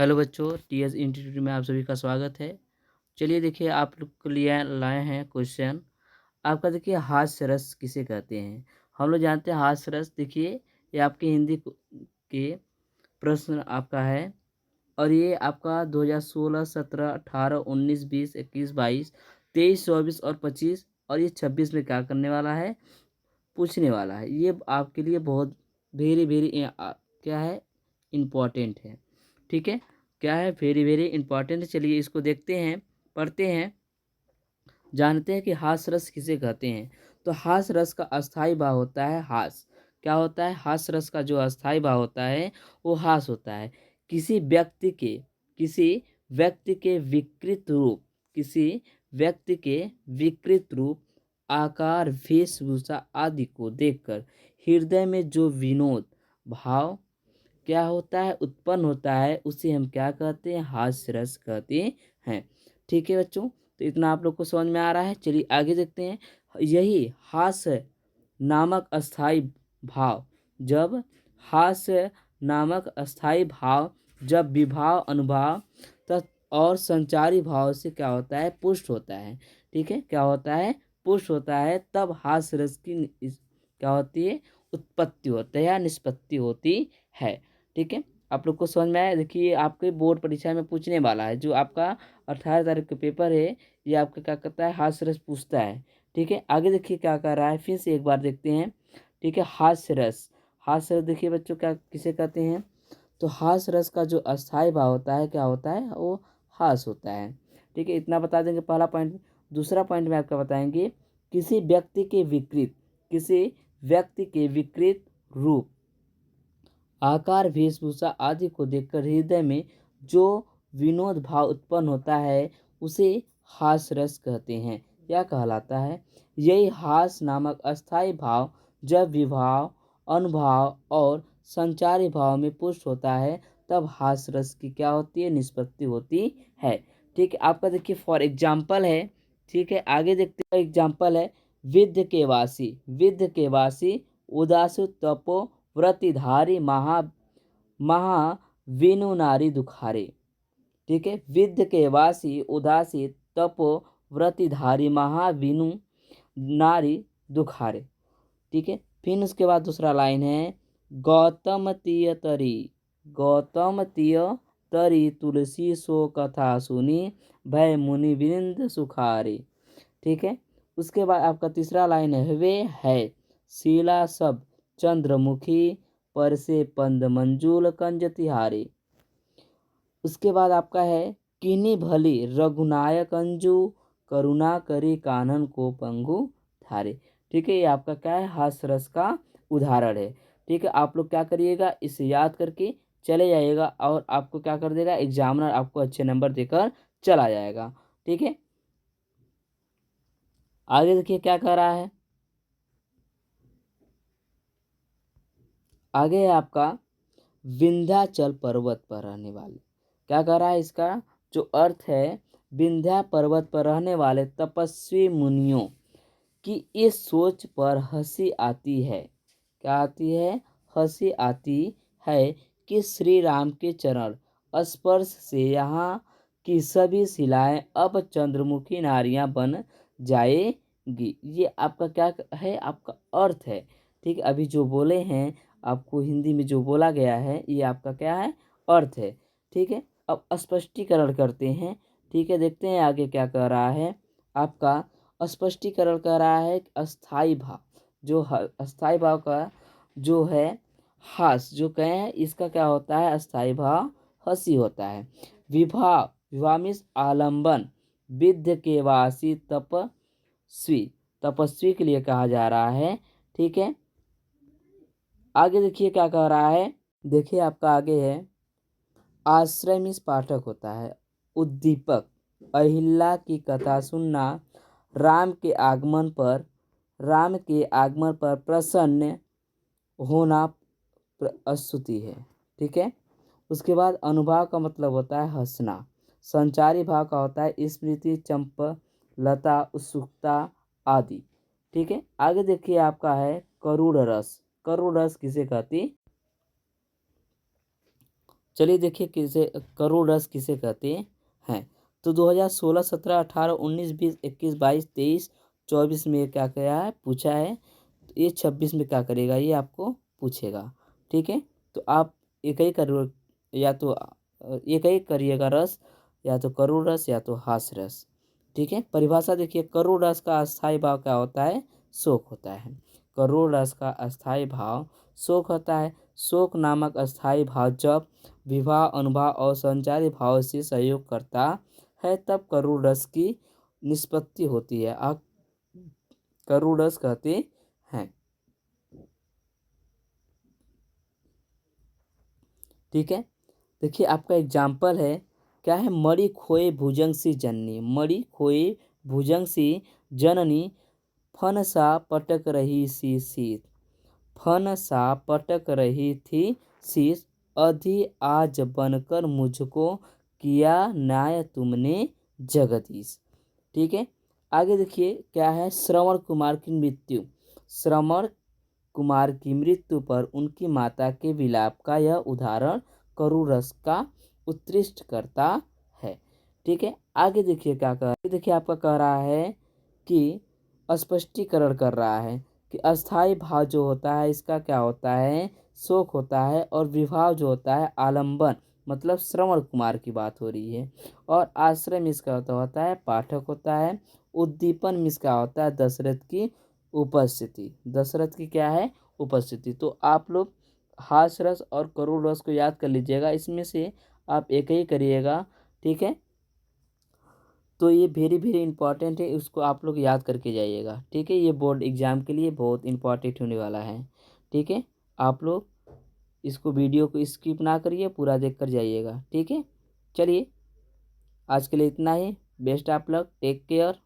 Hello बच्चों, TS institute में आप सभी का स्वागत है। चलिए देखिए, आप लोग के लिए लाए हैं क्वेश्चन। आपका देखिए, हास्य रस किसे कहते हैं। हम लोग जानते हैं हास्य रस। देखिए, ये आपके हिंदी के प्रश्न आपका है और ये आपका 2016, 17, 18, 19, 20, 21, 22, 23, 24 और 25 और ये 26 में क्या करने वाला है, पूछने वाला है। ये आपके लिए बहुत वेरी वेरी क्या है, इम्पोर्टेंट है। ठीक है, क्या है, वेरी वेरी इंपॉर्टेंट। चलिए इसको देखते हैं, पढ़ते हैं, जानते हैं कि हास रस किसे कहते हैं। तो हास रस का अस्थाई भाव होता है हास। क्या होता है, हास रस का जो अस्थाई भाव होता है वो हास होता है। किसी व्यक्ति के किसी व्यक्ति के विकृत रूप किसी व्यक्ति के विकृत रूप, आकार, वेशभूषा आदि को देखकर हृदय में जो विनोद भाव क्या होता है, उत्पन्न होता है, उसे हम क्या कहते हैं, हास्य रस कहते हैं। ठीक है बच्चों, तो इतना आप लोग को समझ में आ रहा है। चलिए आगे देखते हैं। यही हास्य नामक अस्थाई भाव जब हास्य नामक अस्थाई भाव जब विभाव, अनुभाव तथा और संचारी भाव से क्या होता है, पुष्ट होता है। ठीक है, क्या होता है, पुष्ट होता है, तब हास्य रस की क्या होती है, उत्पत्ति होती है या निष्पत्ति होती है। ठीक है, आप लोग को समझ में आया। देखिए, आपके बोर्ड परीक्षा में पूछने वाला है, जो आपका 18 तारीख का पेपर है, ये आपका क्या करता है, हास्य रस पूछता है। ठीक है, आगे देखिए क्या कर रहा है, फिर से एक बार देखते हैं। ठीक है, हास्य रस। हास्य रस देखिए बच्चों, क्या किसे कहते हैं। तो हास्य रस का जो अस्थाई भाव होता है, क्या होता है, वो हास होता है। ठीक है, इतना बता देंगे पहला पॉइंट। दूसरा पॉइंट में आपका बताएंगे, किसी व्यक्ति के विकृत रूप, आकार, वेशभूषा आदि को देखकर हृदय में जो विनोद भाव उत्पन्न होता है, उसे हास रस कहते हैं या कहलाता है। यही हास नामक अस्थाई भाव जब विभाव, अनुभाव और संचारी भाव में पुष्ट होता है, तब हास रस की क्या होती है, निष्पत्ति होती है। ठीक है, आपका देखिए फॉर एग्जाम्पल है। ठीक है, आगे देखते हैं, एग्जाम्पल है, विद्ध के वासी उदासु तपो व्रतिधारी महा नारी दुखारे। ठीक है, विद्ध के वासी उदासी तपो व्रतिधारी महाविनु नारी दुखारे। ठीक है, फिर उसके बाद दूसरा लाइन है, गौतम तीय तरी गौतम तीय तरी तुलसी सो कथा सुनी, भय मुनि वृंद सुखारे। ठीक है, उसके बाद आपका तीसरा लाइन है, वे है शीला सब चंद्रमुखी, पर से पंद मंजूल कंज तिहारी। उसके बाद आपका है, किन्नी भली रघुनायक अंजू, करुणा करी कानन को पंगु धारे। ठीक है, ये आपका क्या है, हास्य रस का उदाहरण है। ठीक है, आप लोग क्या करिएगा, इसे याद करके चले जाइएगा और आपको क्या कर देगा, एग्जामिनर आपको अच्छे नंबर देकर चला जाएगा। ठीक है, आगे देखिए क्या कह रहा है। आगे है आपका, विंध्याचल पर्वत पर रहने वाले। क्या कह रहा है, इसका जो अर्थ है, विंध्या पर्वत पर रहने वाले तपस्वी मुनियों की इस सोच पर हंसी आती है। क्या आती है, हंसी आती है कि श्री राम के चरण स्पर्श से यहाँ की सभी शिलाएं अब चंद्रमुखी नारियां बन जाएगी। ये आपका क्या है, आपका अर्थ है। ठीक है, अभी जो बोले हैं, आपको हिंदी में जो बोला गया है, ये आपका क्या है, अर्थ है। ठीक है, अब स्पष्टीकरण करते हैं। ठीक है, देखते हैं आगे क्या कह रहा है। आपका स्पष्टीकरण कर रहा है कि अस्थाई भाव, जो अस्थाई भाव का जो है हास, जो कहे हैं, इसका क्या होता है, अस्थाई भाव हंसी होता है। विवाह मीन्स आलम्बन, विद्ध के वासी तपस्वी के लिए कहा जा रहा है। ठीक है, आगे देखिए क्या कह रहा है। देखिए आपका आगे है, आश्रय मीन्स पाठक होता है, उद्दीपक, अहिल्या की कथा सुनना, राम के आगमन पर प्रसन्न होना स्तुति है। ठीक है, उसके बाद अनुभाव का मतलब होता है हंसना। संचारी भाव का होता है स्मृति, चंपलता, उत्सुकता आदि। ठीक है, आगे देखिए आपका है, करुण रस। करुण रस किसे कहती, चलिए देखिए किसे करोड़ रस किसे कहते हैं। तो 2016, 17, 18, 19, 20, 21, 22, 23, 24 में क्या क्या है पूछा है। तो ये 26 में क्या करेगा, ये आपको पूछेगा। ठीक है, तो आप एक ही करो, या तो एक ही करिएगा रस, या तो करुण रस या तो हास्य रस। ठीक है, परिभाषा देखिए, करुण रस का अस्थायी भाव क्या होता है, शोक होता है। करुण रस का अस्थायी भाव शोक होता है। शोक नामक अस्थायी भाव जब विवाह, अनुभाव और संचारी भाव से सहयोग करता है तब करुण रस की निष्पत्ति होती है। आप करुण रस कहते हैं। ठीक है, देखिए आपका एग्जाम्पल है, क्या है, मणि खोए भुजंग सी जननी, मणि खोए भुजंग सी जननी, फन सा पटक रही सी शीत, फन सा पटक रही थी शीश, अधि आज बनकर मुझको किया न्याय तुमने जगदीश। ठीक है, आगे देखिए क्या है, श्रवण कुमार की मृत्यु। श्रवण कुमार की मृत्यु पर उनकी माता के विलाप का यह उदाहरण करुण रस का उत्कृष्ट करता है। ठीक है, आगे देखिए क्या कह रहा है, देखिए आपका कह रहा है कि स्पष्टीकरण कर रहा है कि अस्थाई भाव जो होता है इसका क्या होता है, शोक होता है, और विभाव जो होता है आलंबन, मतलब श्रवण कुमार की बात हो रही है। और आश्रय में इसका होता है पाठक होता है। उद्दीपन में इसका होता है दशरथ की उपस्थिति, दशरथ की क्या है, उपस्थिति। तो आप लोग हास्य रस और करुण रस को याद कर लीजिएगा, इसमें से आप एक ही करिएगा। ठीक है, तो ये वेरी वेरी इंपॉर्टेंट है, उसको आप लोग याद करके जाइएगा। ठीक है, ये बोर्ड एग्ज़ाम के लिए बहुत इंपॉर्टेंट होने वाला है। ठीक है, आप लोग इसको वीडियो को स्किप ना करिए, पूरा देख कर जाइएगा। ठीक है, चलिए आज के लिए इतना ही। बेस्ट आप लोग, टेक केयर।